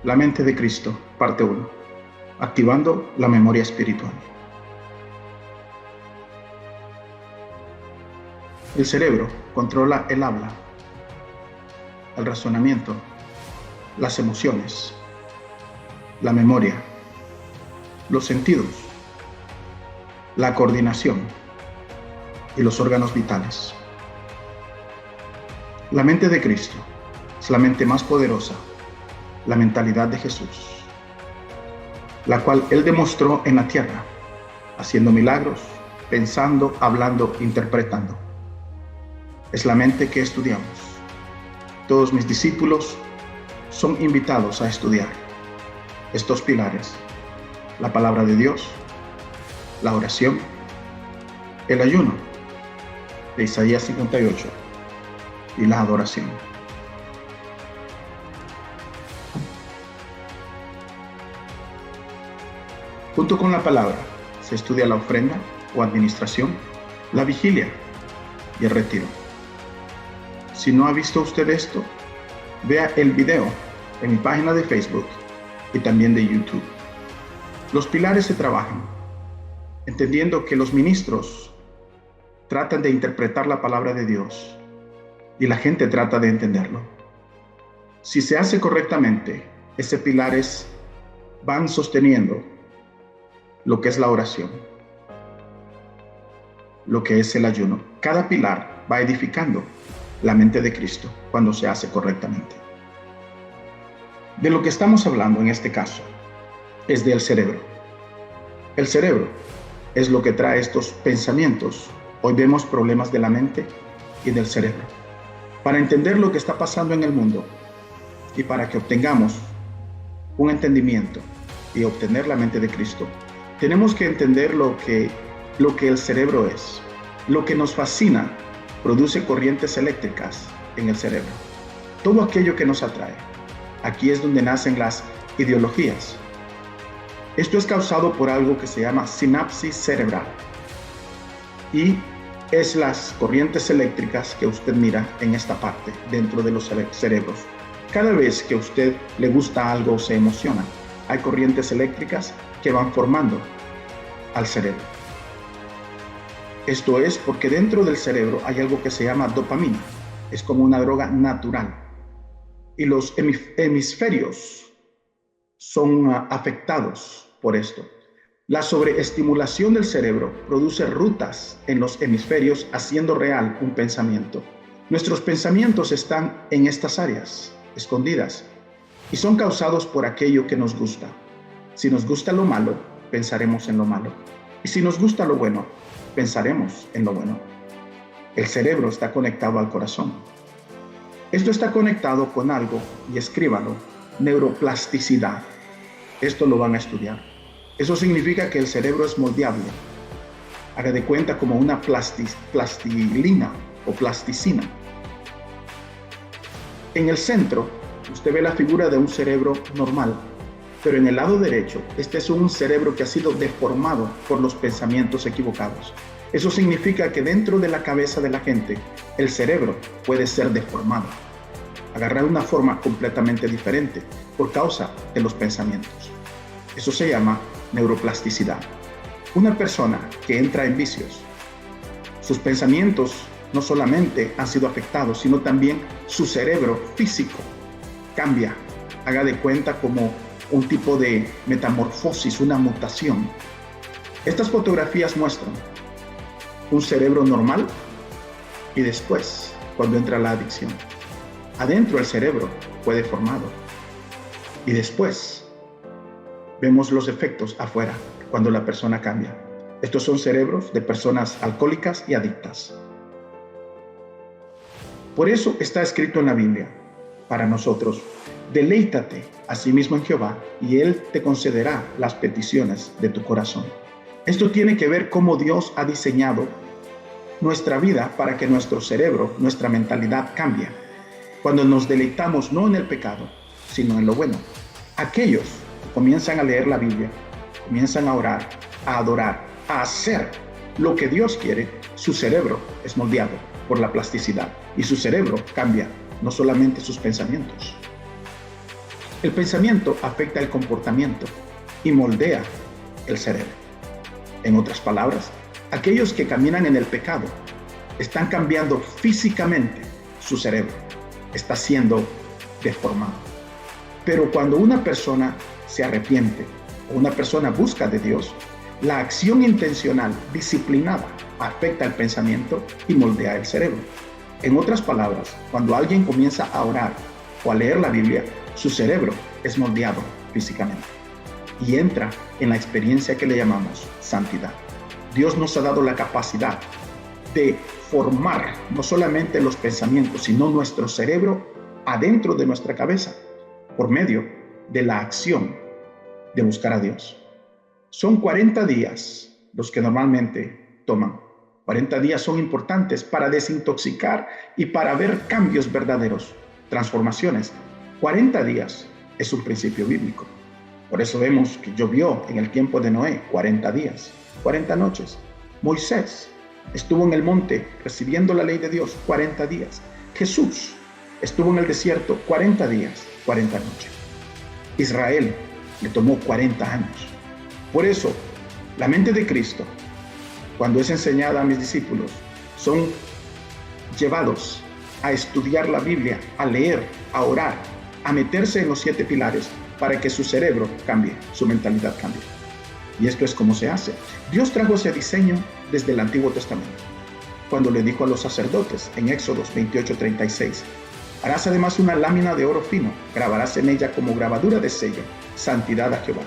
La mente de Cristo, parte 1. Activando la memoria espiritual. El cerebro controla el habla, el razonamiento, las emociones, la memoria, los sentidos, la coordinación y los órganos vitales. La mente de Cristo es la mente más poderosa, la mentalidad de Jesús, la cual Él demostró en la tierra, haciendo milagros, pensando, hablando, interpretando. Es la mente que estudiamos. Todos mis discípulos son invitados a estudiar estos pilares: la palabra de Dios, la oración, el ayuno de Isaías 58 y la adoración. Junto con la palabra se estudia la ofrenda o administración, la vigilia y el retiro. Si no ha visto usted esto, vea el video en mi página de Facebook y también de YouTube. Los pilares se trabajan entendiendo que los ministros tratan de interpretar la palabra de Dios y la gente trata de entenderlo. Si se hace correctamente, esos pilares van sosteniendo lo que es la oración, lo que es el ayuno. Cada pilar va edificando la mente de Cristo cuando se hace correctamente. De lo que estamos hablando en este caso es del cerebro. El cerebro es lo que trae estos pensamientos. Hoy vemos problemas de la mente y del cerebro. Para entender lo que está pasando en el mundo y para que obtengamos un entendimiento y obtener la mente de Cristo, tenemos que entender lo que el cerebro es. Lo que nos fascina produce corrientes eléctricas en el cerebro. Todo aquello que nos atrae. Aquí es donde nacen las ideologías. Esto es causado por algo que se llama sinapsis cerebral. Y es las corrientes eléctricas que usted mira en esta parte, dentro de los cerebros. Cada vez que a usted le gusta algo o se emociona, hay corrientes eléctricas que van formando al cerebro. Esto es porque dentro del cerebro hay algo que se llama dopamina. Es como una droga natural. Y los hemisferios son afectados por esto. La sobreestimulación del cerebro produce rutas en los hemisferios haciendo real un pensamiento. Nuestros pensamientos están en estas áreas, escondidas, y son causados por aquello que nos gusta. Si nos gusta lo malo, pensaremos en lo malo. Y si nos gusta lo bueno, pensaremos en lo bueno. El cerebro está conectado al corazón. Esto está conectado con algo, y escríbalo: neuroplasticidad. Esto lo van a estudiar. Eso significa que el cerebro es moldeable. Haga de cuenta como una plastilina o plasticina. En el centro, usted ve la figura de un cerebro normal, pero en el lado derecho, este es un cerebro que ha sido deformado por los pensamientos equivocados. Eso significa que dentro de la cabeza de la gente, el cerebro puede ser deformado, agarrar una forma completamente diferente por causa de los pensamientos. Eso se llama neuroplasticidad. Una persona que entra en vicios, sus pensamientos no solamente han sido afectados, sino también su cerebro físico cambia. Haga de cuenta como un tipo de metamorfosis, una mutación. Estas fotografías muestran un cerebro normal y después, cuando entra la adicción, adentro el cerebro fue deformado y después vemos los efectos afuera cuando la persona cambia. Estos son cerebros de personas alcohólicas y adictas. Por eso está escrito en la Biblia para nosotros: deleítate a sí mismo en Jehová y Él te concederá las peticiones de tu corazón. Esto tiene que ver cómo Dios ha diseñado nuestra vida para que nuestro cerebro, nuestra mentalidad cambie. Cuando nos deleitamos no en el pecado, sino en lo bueno. Aquellos que comienzan a leer la Biblia, comienzan a orar, a adorar, a hacer lo que Dios quiere, su cerebro es moldeado por la plasticidad y su cerebro cambia, no solamente sus pensamientos. El pensamiento afecta el comportamiento y moldea el cerebro. En otras palabras, aquellos que caminan en el pecado están cambiando físicamente su cerebro, está siendo deformado. Pero cuando una persona se arrepiente o una persona busca de Dios, la acción intencional, disciplinada, afecta el pensamiento y moldea el cerebro. En otras palabras, cuando alguien comienza a orar o a leer la Biblia, su cerebro es moldeado físicamente y entra en la experiencia que le llamamos santidad. Dios nos ha dado la capacidad de formar no solamente los pensamientos, sino nuestro cerebro adentro de nuestra cabeza por medio de la acción de buscar a Dios. Son 40 días los que normalmente toman. 40 días son importantes para desintoxicar y para ver cambios verdaderos, transformaciones. 40 días es un principio bíblico. Por eso vemos que llovió en el tiempo de Noé 40 días, 40 noches. Moisés estuvo en el monte recibiendo la ley de Dios 40 días. Jesús estuvo en el desierto 40 días, 40 noches. Israel le tomó 40 años. Por eso, la mente de Cristo, cuando es enseñada a mis discípulos, son llevados a estudiar la Biblia, a leer, a orar, a meterse en los 7 pilares para que su cerebro cambie, su mentalidad cambie. Y esto es como se hace. Dios trajo ese diseño desde el Antiguo Testamento, cuando le dijo a los sacerdotes en Éxodos 28:36, harás además una lámina de oro fino, grabarás en ella como grabadura de sello, santidad a Jehová.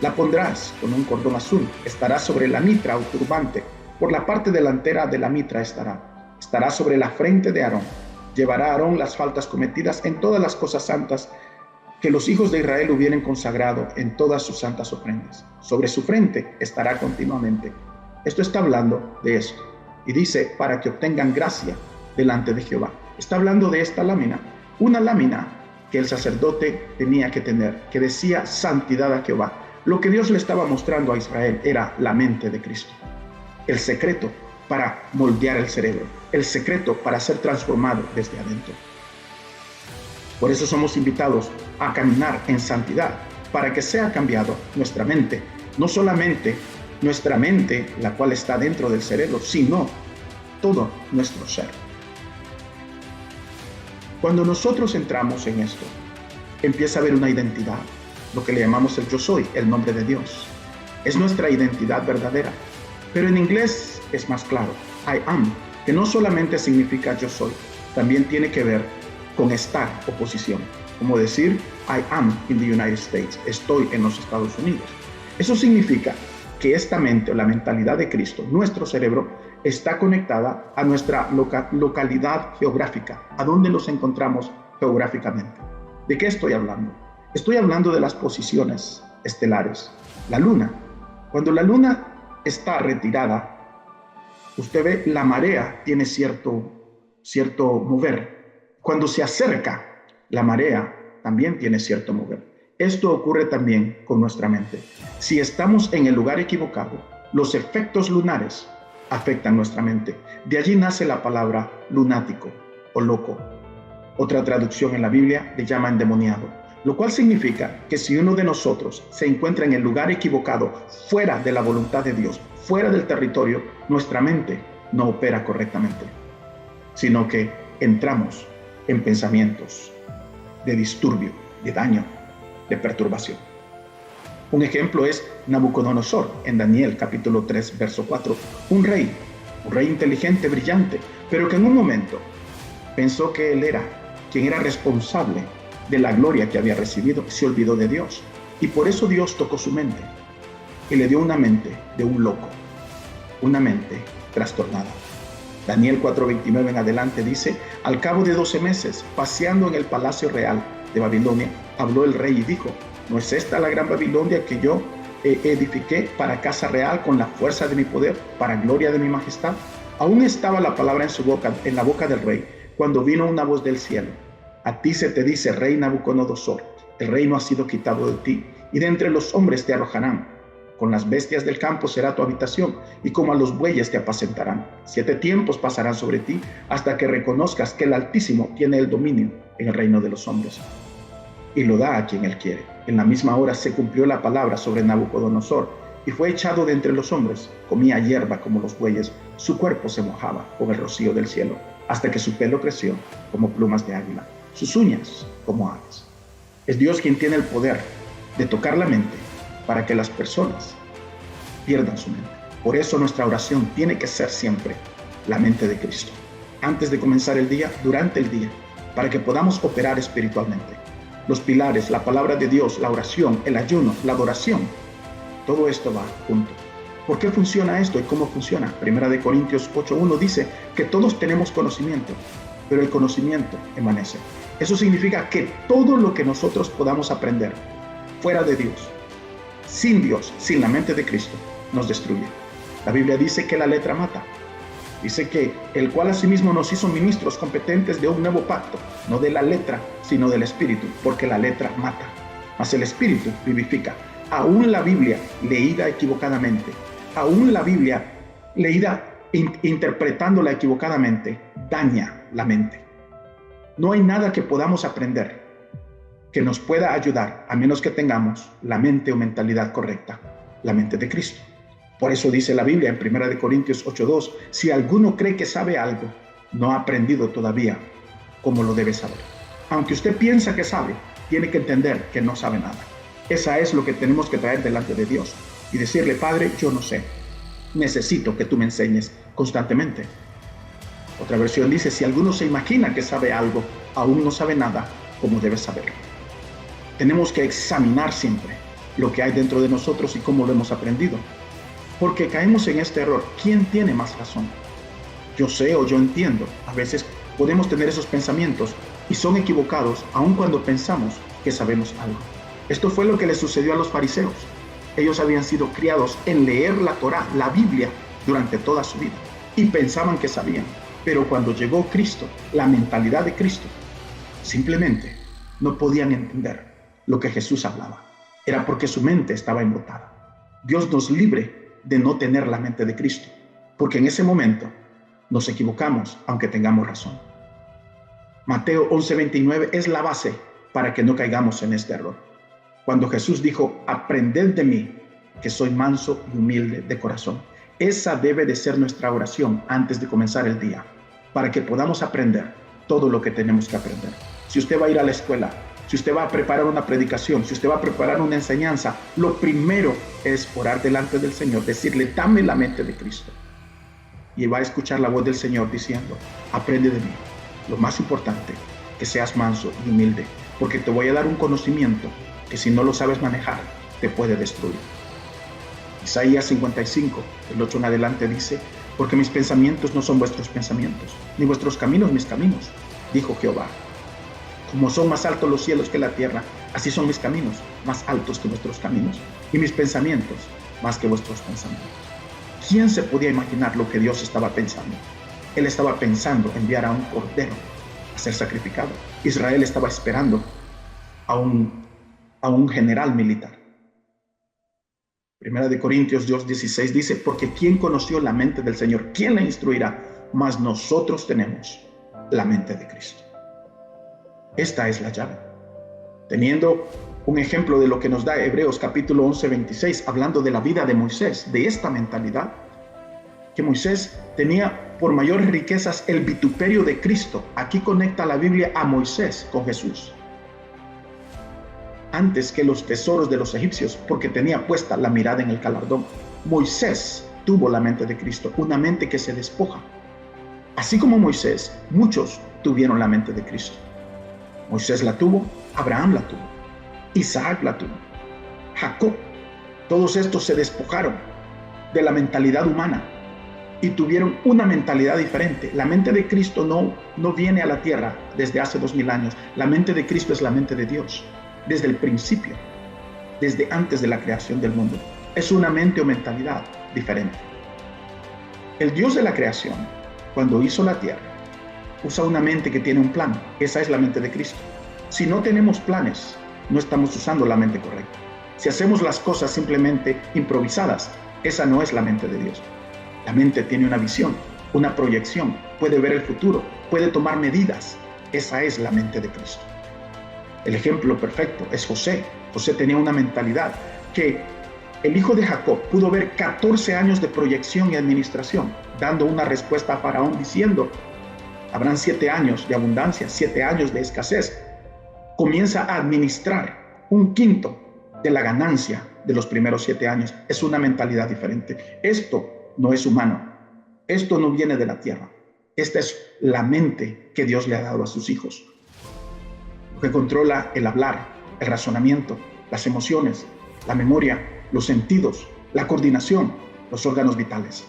La pondrás con un cordón azul, estará sobre la mitra o turbante, por la parte delantera de la mitra estará sobre la frente de Aarón. Llevará a Aarón las faltas cometidas en todas las cosas santas que los hijos de Israel hubieran consagrado en todas sus santas ofrendas. Sobre su frente estará continuamente. Esto está hablando de esto. Y dice, para que obtengan gracia delante de Jehová. Está hablando de esta lámina. Una lámina que el sacerdote tenía que tener, que decía santidad a Jehová. Lo que Dios le estaba mostrando a Israel era la mente de Cristo. El secreto para moldear el cerebro. El secreto para ser transformado desde adentro. Por eso somos invitados a caminar en santidad, para que sea cambiado nuestra mente. No solamente nuestra mente, la cual está dentro del cerebro, sino todo nuestro ser. Cuando nosotros entramos en esto, empieza a haber una identidad, lo que le llamamos el yo soy, el nombre de Dios. Es nuestra identidad verdadera. Pero en inglés es más claro, I am, que no solamente significa yo soy, también tiene que ver con estar o posición, como decir I am in the United States, estoy en los Estados Unidos. Eso significa que esta mente o la mentalidad de Cristo, nuestro cerebro, está conectada a nuestra localidad geográfica, a donde nos encontramos geográficamente. ¿De qué estoy hablando? Estoy hablando de las posiciones estelares. La luna. Cuando la luna está retirada, usted ve la marea tiene cierto mover. Cuando se acerca, la marea también tiene cierto mover. Esto ocurre también con nuestra mente. Si estamos en el lugar equivocado, los efectos lunares afectan nuestra mente. De allí nace la palabra lunático o loco. Otra traducción en la Biblia le llama endemoniado, lo cual significa que si uno de nosotros se encuentra en el lugar equivocado, fuera de la voluntad de Dios, fuera del territorio, nuestra mente no opera correctamente, sino que entramos en pensamientos de disturbio, de daño, de perturbación. Un ejemplo es Nabucodonosor en Daniel capítulo 3, verso 4. Un rey inteligente, brillante, pero que en un momento pensó que él era quien era responsable de la gloria que había recibido, se olvidó de Dios. Y por eso Dios tocó su mente y le dio una mente de un loco, una mente trastornada. Daniel 4:29 en adelante dice, al cabo de 12 meses, paseando en el palacio real de Babilonia, habló el rey y dijo, ¿no es esta la gran Babilonia que yo edifiqué para casa real con la fuerza de mi poder, para gloria de mi majestad? Aún estaba la palabra en su boca, en la boca del rey, cuando vino una voz del cielo. A ti se te dice, rey Nabucodonosor, el reino ha sido quitado de ti, y de entre los hombres te arrojarán. Con las bestias del campo será tu habitación, y como a los bueyes te apacentarán. 7 tiempos pasarán sobre ti, hasta que reconozcas que el Altísimo tiene el dominio en el reino de los hombres. y lo da a quien Él quiere. En la misma hora se cumplió la palabra sobre Nabucodonosor, y fue echado de entre los hombres. Comía hierba como los bueyes, su cuerpo se mojaba con el rocío del cielo, hasta que su pelo creció como plumas de águila, sus uñas como aves. Es Dios quien tiene el poder de tocar la mente para que las personas pierdan su mente. Por eso nuestra oración tiene que ser siempre la mente de Cristo. Antes de comenzar el día, durante el día, para que podamos operar espiritualmente. Los pilares, la palabra de Dios, la oración, el ayuno, la adoración, todo esto va junto. ¿Por qué funciona esto y cómo funciona? Primera de Corintios 8:1 dice que todos tenemos conocimiento, pero el conocimiento emanece. Eso significa que todo lo que nosotros podamos aprender fuera de Dios, sin la mente de Cristo, nos destruye. La Biblia dice que la letra mata. Dice que el cual asimismo nos hizo ministros competentes de un nuevo pacto, no de la letra, sino del Espíritu, porque la letra mata, mas el Espíritu vivifica. Aún la Biblia leída equivocadamente, aún la Biblia leída interpretándola equivocadamente, daña la mente. No hay nada que podamos aprender que nos pueda ayudar a menos que tengamos la mente o mentalidad correcta, la mente de Cristo. Por eso dice la Biblia en 1 Corintios 8:2, si alguno cree que sabe algo, no ha aprendido todavía como lo debe saber. Aunque usted piensa que sabe, tiene que entender que no sabe nada. Esa es lo que tenemos que traer delante de Dios y decirle, Padre, yo no sé, necesito que tú me enseñes constantemente. Otra versión dice, si alguno se imagina que sabe algo, aún no sabe nada como debe saberlo. Tenemos que examinar siempre lo que hay dentro de nosotros y cómo lo hemos aprendido. Porque caemos en este error. ¿Quién tiene más razón? Yo sé o yo entiendo. A veces podemos tener esos pensamientos y son equivocados aun cuando pensamos que sabemos algo. Esto fue lo que le sucedió a los fariseos. Ellos habían sido criados en leer la Torá, la Biblia, durante toda su vida y pensaban que sabían. Pero cuando llegó Cristo, la mentalidad de Cristo, simplemente no podían entender lo que Jesús hablaba. Era porque su mente estaba embotada. Dios nos libre de no tener la mente de Cristo, porque en ese momento nos equivocamos aunque tengamos razón. Mateo 11:29 es la base para que no caigamos en este error. Cuando Jesús dijo, aprended de mí, que soy manso y humilde de corazón. Esa debe de ser nuestra oración antes de comenzar el día, para que podamos aprender todo lo que tenemos que aprender. Si usted va a ir a la escuela, si usted va a preparar una predicación, si usted va a preparar una enseñanza, lo primero es orar delante del Señor, decirle, dame la mente de Cristo. Y va a escuchar la voz del Señor diciendo, aprende de mí. Lo más importante, que seas manso y humilde, porque te voy a dar un conocimiento que si no lo sabes manejar, te puede destruir. Isaías 55, el 8 en adelante dice, porque mis pensamientos no son vuestros pensamientos, ni vuestros caminos mis caminos, dijo Jehová. Como son más altos los cielos que la tierra, así son mis caminos más altos que vuestros caminos, y mis pensamientos más que vuestros pensamientos. ¿Quién se podía imaginar lo que Dios estaba pensando? Él estaba pensando enviar a un cordero a ser sacrificado. Israel estaba esperando a un general militar. Primera de Corintios 2:16 dice, porque ¿quién conoció la mente del Señor? ¿Quién la instruirá? Mas nosotros tenemos la mente de Cristo. Esta es la llave. Teniendo un ejemplo de lo que nos da Hebreos capítulo 11:26, hablando de la vida de Moisés, de esta mentalidad, que Moisés tenía por mayores riquezas el vituperio de Cristo. Aquí conecta la Biblia a Moisés con Jesús. Antes que los tesoros de los egipcios, porque tenía puesta la mirada en el galardón. Moisés tuvo la mente de Cristo, una mente que se despoja. Así como Moisés, muchos tuvieron la mente de Cristo. Moisés la tuvo, Abraham la tuvo, Isaac la tuvo, Jacob. Todos estos se despojaron de la mentalidad humana y tuvieron una mentalidad diferente. La mente de Cristo no viene a la tierra desde hace 2000 años. La mente de Cristo es la mente de Dios, desde el principio, desde antes de la creación del mundo. Es una mente o mentalidad diferente. El Dios de la creación, cuando hizo la tierra, usa una mente que tiene un plan. Esa es la mente de Cristo. Si no tenemos planes, no estamos usando la mente correcta. Si hacemos las cosas simplemente improvisadas, esa no es la mente de Dios. La mente tiene una visión, una proyección, puede ver el futuro, puede tomar medidas. Esa es la mente de Cristo. El ejemplo perfecto es José. José tenía una mentalidad que el hijo de Jacob pudo ver 14 años de proyección y administración, dando una respuesta a Faraón diciendo: habrán 7 años de abundancia, 7 años de escasez. Comienza a administrar un quinto de la ganancia de los primeros 7 años. Es una mentalidad diferente. Esto no es humano. Esto no viene de la tierra. Esta es la mente que Dios le ha dado a sus hijos, que controla el hablar, el razonamiento, las emociones, la memoria, los sentidos, la coordinación, los órganos vitales.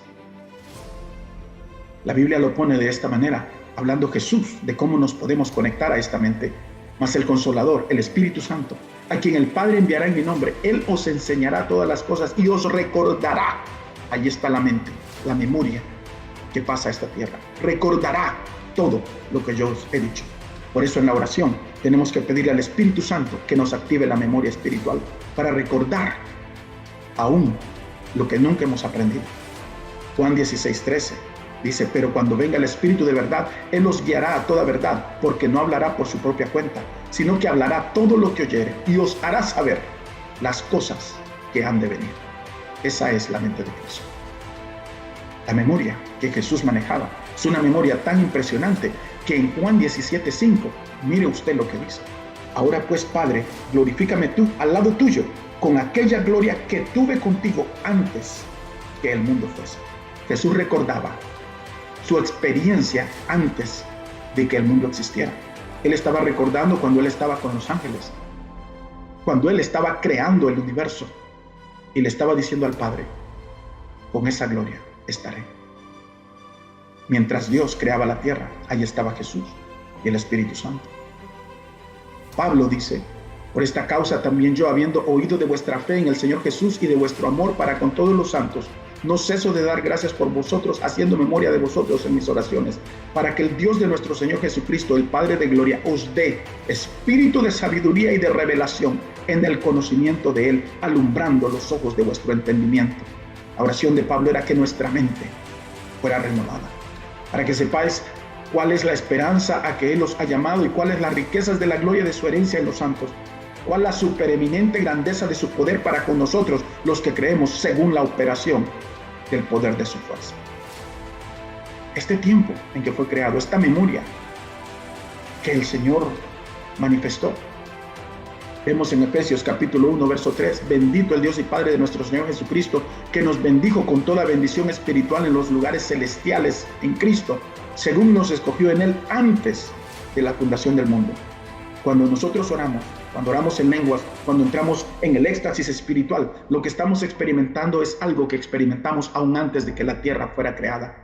La Biblia lo pone de esta manera, hablando Jesús de cómo nos podemos conectar a esta mente. Mas el Consolador, el Espíritu Santo, a quien el Padre enviará en mi nombre, Él os enseñará todas las cosas y os recordará. Ahí está la mente, la memoria que pasa a esta tierra. Recordará todo lo que yo os he dicho. Por eso en la oración tenemos que pedirle al Espíritu Santo que nos active la memoria espiritual para recordar aún lo que nunca hemos aprendido. Juan 16:13 dice: pero cuando venga el Espíritu de verdad, Él os guiará a toda verdad, porque no hablará por su propia cuenta, sino que hablará todo lo que oyere y os hará saber las cosas que han de venir. Esa es la mente de Cristo. La memoria que Jesús manejaba es una memoria tan impresionante que en Juan 17:5, mire usted lo que dice: ahora pues, Padre, glorifícame tú al lado tuyo con aquella gloria que tuve contigo antes que el mundo fuese. Jesús recordaba su experiencia antes de que el mundo existiera. Él estaba recordando cuando Él estaba con los ángeles, cuando Él estaba creando el universo, y le estaba diciendo al Padre: con esa gloria estaré. Mientras Dios creaba la tierra, ahí estaba Jesús y el Espíritu Santo. Pablo dice: por esta causa también yo, habiendo oído de vuestra fe en el Señor Jesús y de vuestro amor para con todos los santos, no ceso de dar gracias por vosotros, haciendo memoria de vosotros en mis oraciones, para que el Dios de nuestro Señor Jesucristo, el Padre de gloria, os dé espíritu de sabiduría y de revelación en el conocimiento de Él, alumbrando los ojos de vuestro entendimiento. La oración de Pablo era que nuestra mente fuera renovada, para que sepáis cuál es la esperanza a que Él os ha llamado y cuáles las riquezas de la gloria de su herencia en los santos, cuál la supereminente grandeza de su poder para con nosotros, los que creemos, según la operación del poder de su fuerza. Este tiempo en que fue creado, esta memoria que el Señor manifestó, vemos en Efesios capítulo 1, verso 3: bendito el Dios y Padre de nuestro Señor Jesucristo, que nos bendijo con toda bendición espiritual en los lugares celestiales en Cristo, según nos escogió en Él antes de la fundación del mundo. Cuando nosotros oramos, cuando oramos en lenguas, cuando entramos en el éxtasis espiritual, lo que estamos experimentando es algo que experimentamos aún antes de que la tierra fuera creada.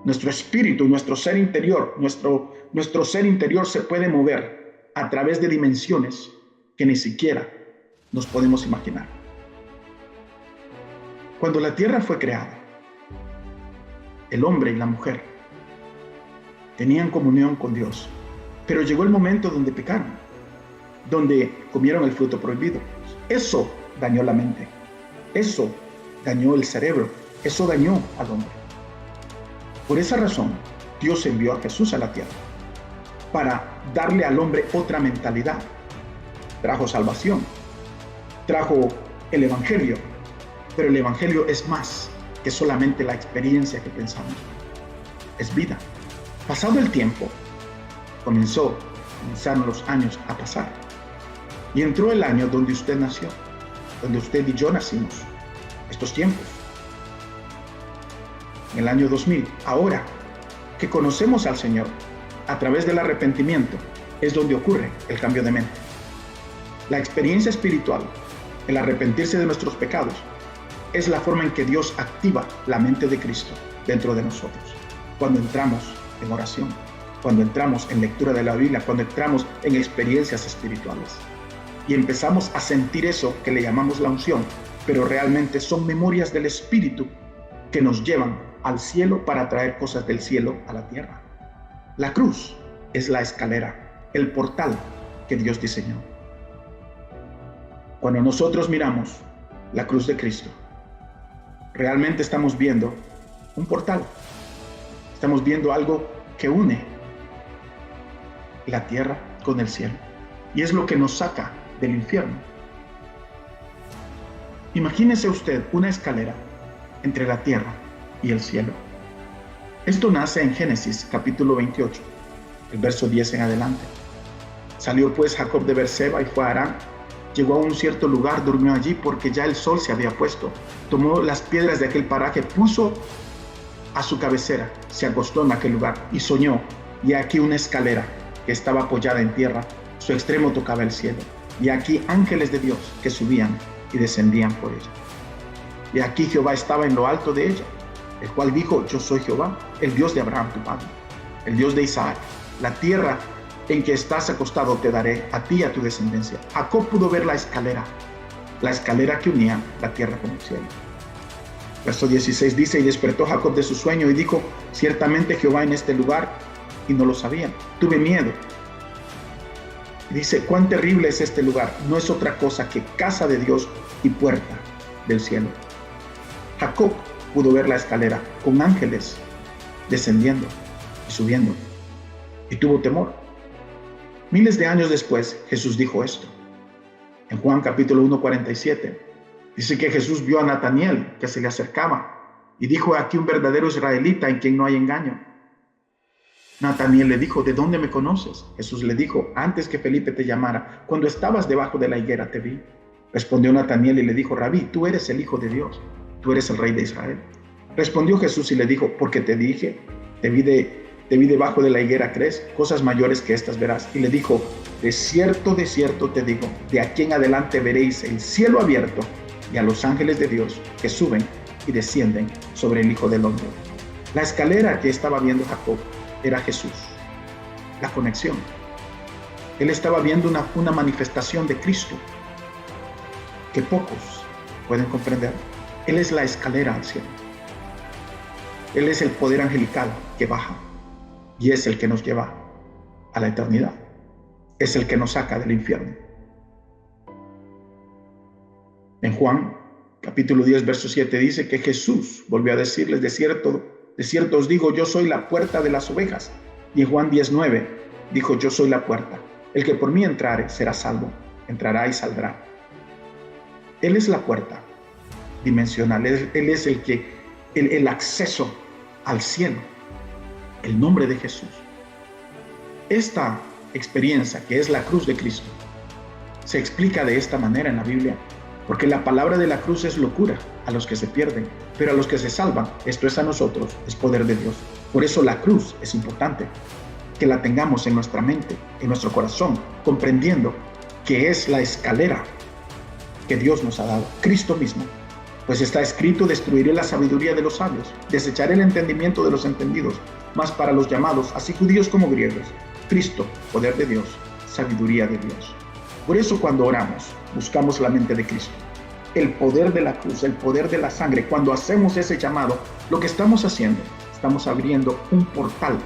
Nuestro espíritu, nuestro ser interior, nuestro ser interior se puede mover a través de dimensiones que ni siquiera nos podemos imaginar. Cuando la tierra fue creada, el hombre y la mujer tenían comunión con Dios, pero llegó el momento donde pecaron, donde comieron el fruto prohibido. Eso dañó la mente, eso dañó el cerebro, eso dañó al hombre. Por esa razón, Dios envió a Jesús a la tierra para darle al hombre otra mentalidad. Trajo salvación, trajo el Evangelio, pero el Evangelio es más que solamente la experiencia que pensamos. Es vida. Pasado el tiempo, comenzaron los años a pasar. Y entró el año donde usted nació, donde usted y yo nacimos, estos tiempos. En el año 2000, ahora que conocemos al Señor, a través del arrepentimiento, es donde ocurre el cambio de mente. La experiencia espiritual, el arrepentirse de nuestros pecados, es la forma en que Dios activa la mente de Cristo dentro de nosotros. Cuando entramos en oración, cuando entramos en lectura de la Biblia, cuando entramos en experiencias espirituales y empezamos a sentir eso que le llamamos la unción, pero realmente son memorias del Espíritu que nos llevan al cielo para traer cosas del cielo a la tierra. La cruz es la escalera, el portal que Dios diseñó. Cuando nosotros miramos la cruz de Cristo, realmente estamos viendo un portal, estamos viendo algo que une la tierra con el cielo. y es lo que nos saca del infierno. Imagínese usted una escalera entre la tierra y el cielo. Esto nace en Génesis capítulo 28, el verso 10 en adelante. Salió pues Jacob de Beerseba y fue a Harán. Llegó a un cierto lugar, durmió allí porque ya el sol se había puesto. Tomó las piedras de aquel paraje, puso a su cabecera, se acostó en aquel lugar y soñó. Y aquí una escalera que estaba apoyada en tierra, su extremo tocaba el cielo. Y aquí ángeles de Dios que subían y descendían por ella. Y aquí Jehová estaba en lo alto de ella, el cual dijo: yo soy Jehová, el Dios de Abraham tu padre, el Dios de Isaac. La tierra en que estás acostado te daré a ti y a tu descendencia. Jacob pudo ver la escalera que unía la tierra con el cielo. Verso 16 dice: y despertó Jacob de su sueño y dijo: ciertamente Jehová en este lugar, y no lo sabían. Tuve miedo. Y dice: cuán terrible es este lugar. No es otra cosa que casa de Dios y puerta del cielo. Jacob pudo ver la escalera con ángeles descendiendo y subiendo, y tuvo temor. Miles de años después, Jesús dijo esto. En Juan capítulo 1:47, dice que Jesús vio a Nataniel que se le acercaba y dijo: aquí un verdadero israelita en quien no hay engaño. Nataniel le dijo: ¿de dónde me conoces? Jesús le dijo: antes que Felipe te llamara, cuando estabas debajo de la higuera te vi. Respondió Nataniel y le dijo: Rabí, tú eres el Hijo de Dios, tú eres el Rey de Israel. Respondió Jesús y le dijo: porque te dije, te vi debajo de la higuera, ¿crees? Cosas mayores que estas verás. Y le dijo: de cierto te digo, de aquí en adelante veréis el cielo abierto y a los ángeles de Dios que suben y descienden sobre el Hijo del Hombre. La escalera que estaba viendo Jacob era Jesús, la conexión. Él estaba viendo una manifestación de Cristo que pocos pueden comprender. Él es la escalera al cielo. Él es el poder angelical que baja y es el que nos lleva a la eternidad. Es el que nos saca del infierno. En Juan capítulo 10, verso 7 dice que Jesús volvió a decirles: de cierto os digo, yo soy la puerta de las ovejas. Y en Juan 10:9 dijo: yo soy la puerta. El que por mí entrare será salvo, entrará y saldrá. Él es la puerta dimensional. Él es el acceso al cielo. El nombre de Jesús. Esta experiencia, que es la cruz de Cristo, se explica de esta manera en la Biblia, porque la palabra de la cruz es locura a los que se pierden, pero a los que se salvan, esto es a nosotros, es poder de Dios. Por eso la cruz es importante que la tengamos en nuestra mente, en nuestro corazón, comprendiendo que es la escalera que Dios nos ha dado, Cristo mismo. Pues está escrito: destruiré la sabiduría de los sabios, desecharé el entendimiento de los entendidos. Mas para los llamados, así judíos como griegos, Cristo, poder de Dios, sabiduría de Dios. Por eso cuando oramos, buscamos la mente de Cristo, el poder de la cruz, el poder de la sangre. Cuando hacemos ese llamado, lo que estamos haciendo, estamos abriendo un portal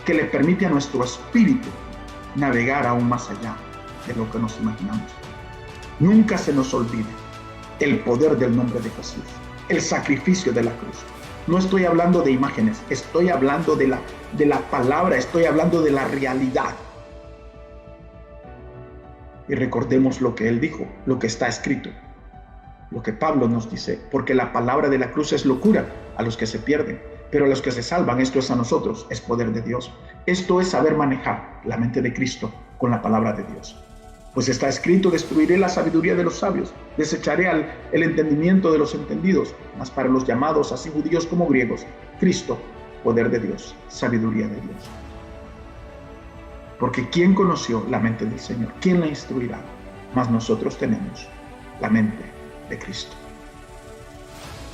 que le permite a nuestro espíritu navegar aún más allá de lo que nos imaginamos. Nunca se nos olvide el poder del nombre de Jesús, el sacrificio de la cruz. No estoy hablando de imágenes, estoy hablando de la palabra, estoy hablando de la realidad. Y recordemos lo que Él dijo, lo que está escrito, lo que Pablo nos dice, porque la palabra de la cruz es locura a los que se pierden, pero a los que se salvan, esto es a nosotros, es poder de Dios. Esto es saber manejar la mente de Cristo con la palabra de Dios. Pues está escrito: destruiré la sabiduría de los sabios, desecharé el entendimiento de los entendidos. Mas para los llamados, así judíos como griegos, Cristo, poder de Dios, sabiduría de Dios. Porque ¿quién conoció la mente del Señor? ¿Quién la instruirá? Mas nosotros tenemos la mente de Cristo.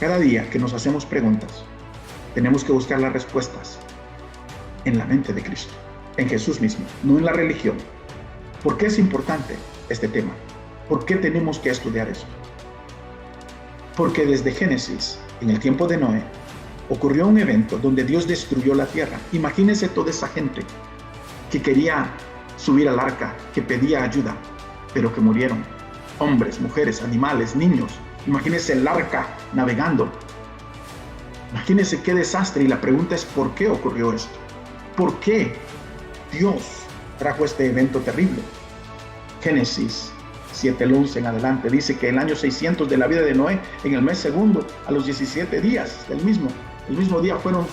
Cada día que nos hacemos preguntas, tenemos que buscar las respuestas en la mente de Cristo, en Jesús mismo, no en la religión. ¿Por qué es importante este tema? ¿Por qué tenemos que estudiar esto? Porque desde Génesis, en el tiempo de Noé, ocurrió un evento donde Dios destruyó la tierra. Imagínense toda esa gente que quería subir al arca, que pedía ayuda, pero que murieron. Hombres, mujeres, animales, niños. Imagínense el arca navegando. Imagínense qué desastre. Y la pregunta es: ¿por qué ocurrió esto? ¿Por qué Dios trajo este evento terrible? Génesis 7:11 en adelante, dice que el año 600 de la vida de Noé, en el mes segundo, a los 17 días el mismo día fueron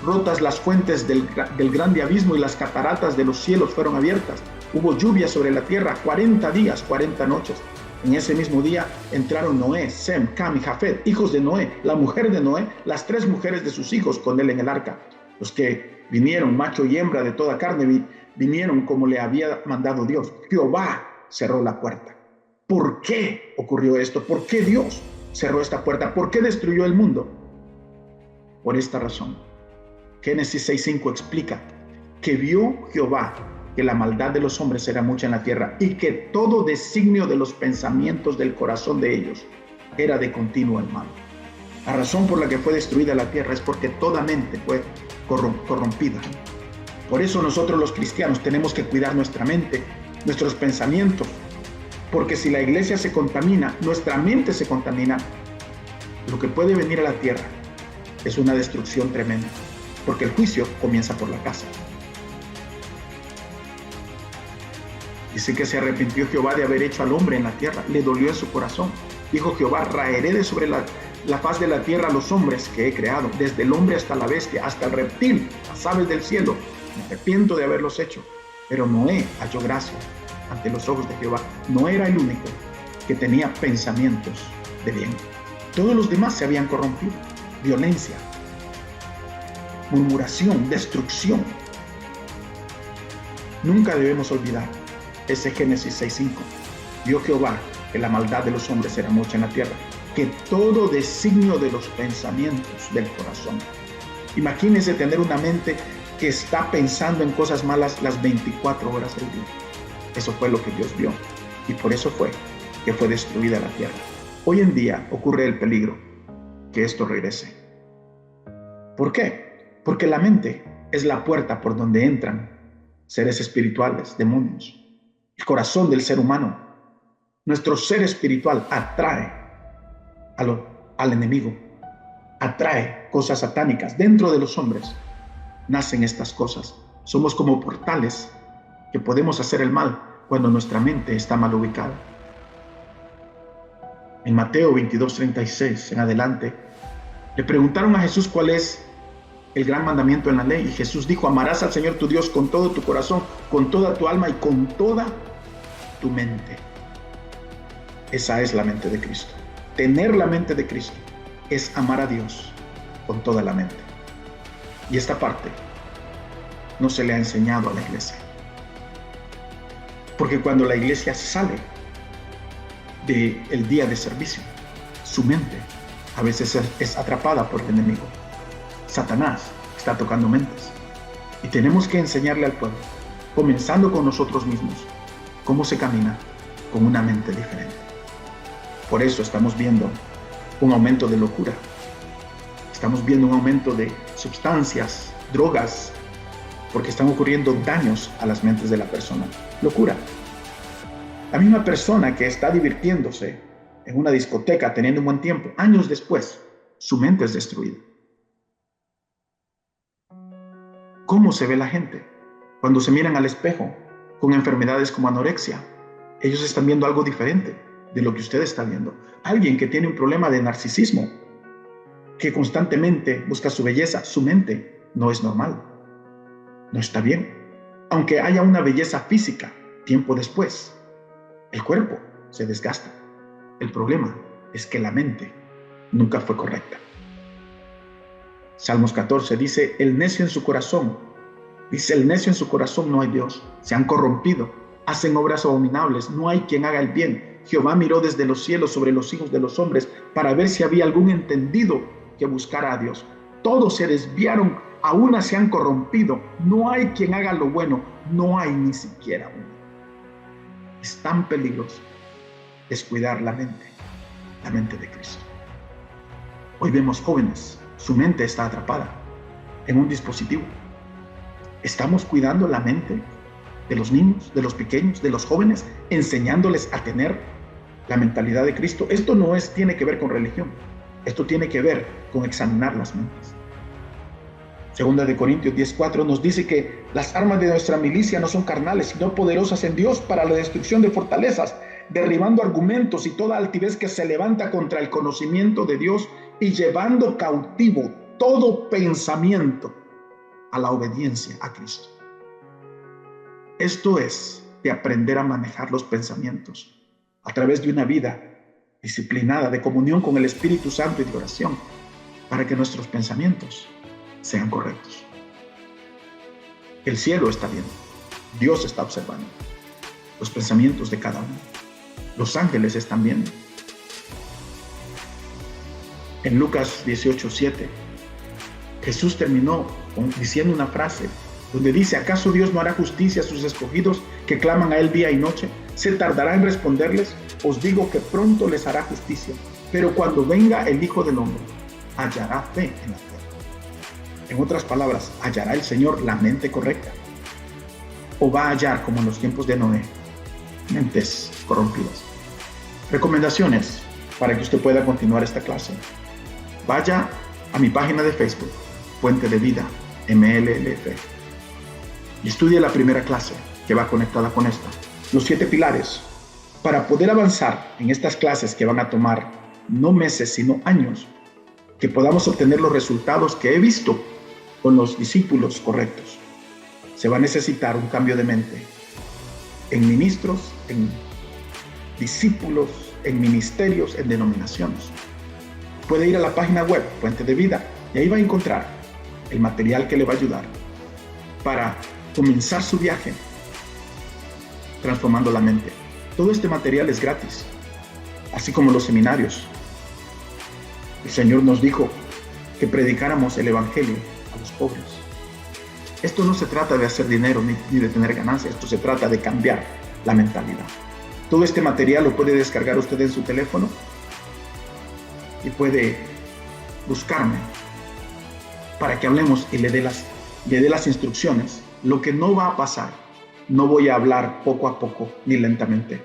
rotas las fuentes del grande abismo y las cataratas de los cielos fueron abiertas. Hubo lluvia sobre la tierra 40 días, 40 noches. En ese mismo día entraron Noé, Sem, Cam y Jafet, hijos de Noé, la mujer de Noé, las 3 mujeres de sus hijos con él en el arca. Los que vinieron, macho y hembra de toda carne, vinieron como le había mandado Dios. Jehová cerró la puerta. ¿Por qué ocurrió esto? ¿Por qué Dios cerró esta puerta? ¿Por qué destruyó el mundo? Por esta razón. Génesis 6:5 explica que vio Jehová que la maldad de los hombres era mucha en la tierra y que todo designio de los pensamientos del corazón de ellos era de continuo el mal. La razón por la que fue destruida la tierra es porque toda mente fue corrompida. Por eso nosotros los cristianos tenemos que cuidar nuestra mente, nuestros pensamientos, porque si la iglesia se contamina, nuestra mente se contamina, lo que puede venir a la tierra es una destrucción tremenda, porque el juicio comienza por la casa. Dice que se arrepintió Jehová de haber hecho al hombre en la tierra, le dolió en su corazón. Dijo Jehová, raeré de sobre la faz de la tierra a los hombres que he creado, desde el hombre hasta la bestia, hasta el reptil, las aves del cielo. Me arrepiento de haberlos hecho. Pero Noé halló gracia ante los ojos de Jehová. No era el único que tenía pensamientos de bien. Todos los demás se habían corrompido. Violencia, murmuración, destrucción. Nunca debemos olvidar ese Génesis 6:5. Vio Jehová que la maldad de los hombres era mucha en la tierra, que todo designio de los pensamientos del corazón. Imagínense tener una mente que está pensando en cosas malas las 24 horas del día. Eso fue lo que Dios vio y por eso fue que fue destruida la tierra. Hoy en día ocurre el peligro que esto regrese. ¿Por qué? Porque la mente es la puerta por donde entran seres espirituales, demonios. El corazón del ser humano, nuestro ser espiritual atrae al enemigo, atrae cosas satánicas. Dentro de los hombres nacen estas cosas. Somos como portales que podemos hacer el mal cuando nuestra mente está mal ubicada. En Mateo 22:36 en adelante, le preguntaron a Jesús cuál es el gran mandamiento en la ley, y Jesús dijo: amarás al Señor tu Dios con todo tu corazón, con toda tu alma y con toda tu mente. Esa es la mente de Cristo. Tener la mente de Cristo es amar a Dios con toda la mente. Y esta parte no se le ha enseñado a la iglesia. Porque cuando la iglesia sale del día de servicio, su mente a veces es atrapada por el enemigo. Satanás está tocando mentes. Y tenemos que enseñarle al pueblo, comenzando con nosotros mismos, cómo se camina con una mente diferente. Por eso estamos viendo un aumento de locura. Estamos viendo un aumento de sustancias, drogas, porque están ocurriendo daños a las mentes de la persona. Locura. La misma persona que está divirtiéndose en una discoteca, teniendo un buen tiempo, años después, su mente es destruida. ¿Cómo se ve la gente? Cuando se miran al espejo con enfermedades como anorexia, ellos están viendo algo diferente de lo que usted está viendo. Alguien que tiene un problema de narcisismo, que constantemente busca su belleza, su mente no es normal, no está bien. Aunque haya una belleza física, tiempo después, el cuerpo se desgasta. El problema es que la mente nunca fue correcta. Salmos 14 dice: el necio en su corazón, no hay Dios. Se han corrompido, hacen obras abominables, no hay quien haga el bien. Jehová miró desde los cielos sobre los hijos de los hombres para ver si había algún entendido que buscara a Dios. Todos se desviaron, a una se han corrompido. No hay quien haga lo bueno, no hay ni siquiera uno. Es tan peligroso descuidar la mente de Cristo. Hoy vemos jóvenes, su mente está atrapada en un dispositivo. ¿Estamos cuidando la mente de los niños, de los pequeños, de los jóvenes, enseñándoles a tener la mentalidad de Cristo? Esto no tiene que ver con religión. Esto tiene que ver con examinar las mentes. Segunda de Corintios 10:4 nos dice que las armas de nuestra milicia no son carnales, sino poderosas en Dios para la destrucción de fortalezas, derribando argumentos y toda altivez que se levanta contra el conocimiento de Dios y llevando cautivo todo pensamiento a la obediencia a Cristo. Esto es de aprender a manejar los pensamientos a través de una vida disciplinada de comunión con el Espíritu Santo y de oración para que nuestros pensamientos sean correctos. El cielo está viendo, Dios está observando los pensamientos de cada uno. Los ángeles están viendo. En Lucas 18:7, Jesús terminó diciendo una frase donde dice: ¿acaso Dios no hará justicia a sus escogidos que claman a Él día y noche? ¿Se tardará en responderles? Os digo que pronto les hará justicia. Pero cuando venga el Hijo del Hombre, hallará fe en la tierra. En otras palabras, ¿hallará el Señor la mente correcta? ¿O va a hallar, como en los tiempos de Noé, mentes corrompidas? Recomendaciones para que usted pueda continuar esta clase. Vaya a mi página de Facebook, Fuente de Vida, MLLF, y estudie la primera clase que va conectada con esta. Los 7 pilares. Para poder avanzar en estas clases que van a tomar no meses, sino años, que podamos obtener los resultados que he visto con los discípulos correctos, se va a necesitar un cambio de mente en ministros, en discípulos, en ministerios, en denominaciones. Puede ir a la página web Fuente de Vida y ahí va a encontrar el material que le va a ayudar para comenzar su viaje transformando la mente. Todo este material es gratis, así como los seminarios. El Señor nos dijo que predicáramos el Evangelio a los pobres. Esto no se trata de hacer dinero ni de tener ganancias, esto se trata de cambiar la mentalidad. Todo este material lo puede descargar usted en su teléfono y puede buscarme para que hablemos y le dé las instrucciones. Lo que no va a pasar, no voy a hablar poco a poco ni lentamente.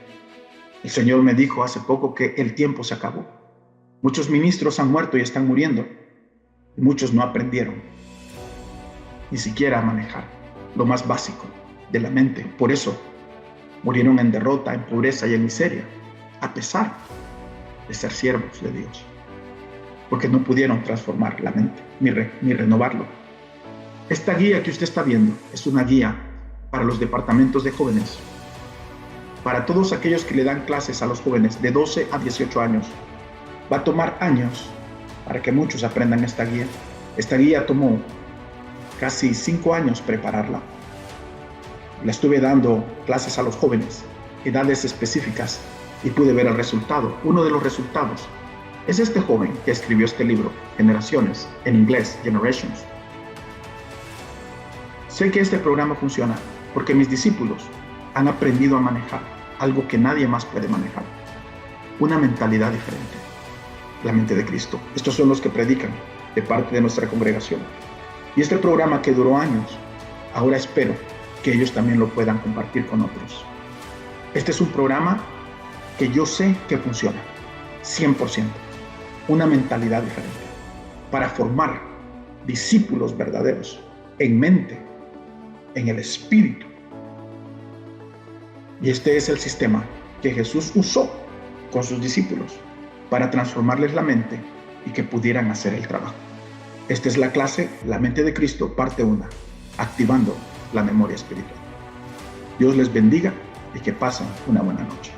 El Señor me dijo hace poco que el tiempo se acabó. Muchos ministros han muerto y están muriendo, y muchos no aprendieron ni siquiera a manejar lo más básico de la mente. Por eso murieron en derrota, en pobreza y en miseria, a pesar de ser siervos de Dios, porque no pudieron transformar la mente ni renovarlo. Esta guía que usted está viendo es una guía para los departamentos de jóvenes, para todos aquellos que le dan clases a los jóvenes de 12 a 18 años. Va a tomar años para que muchos aprendan esta guía. Esta guía tomó casi 5 años prepararla. Le estuve dando clases a los jóvenes, edades específicas, y pude ver el resultado. Uno de los resultados es este joven que escribió este libro, Generaciones, en inglés, Generations. Sé que este programa funciona porque mis discípulos han aprendido a manejar algo que nadie más puede manejar, una mentalidad diferente, la mente de Cristo. Estos son los que predican de parte de nuestra congregación. Y este programa que duró años, ahora espero que ellos también lo puedan compartir con otros. Este es un programa que yo sé que funciona, 100%, una mentalidad diferente, para formar discípulos verdaderos en mente, en el espíritu. Y este es el sistema que Jesús usó con sus discípulos para transformarles la mente y que pudieran hacer el trabajo. Esta es la clase La Mente de Cristo, parte 1, activando la memoria espiritual. Dios les bendiga y que pasen una buena noche.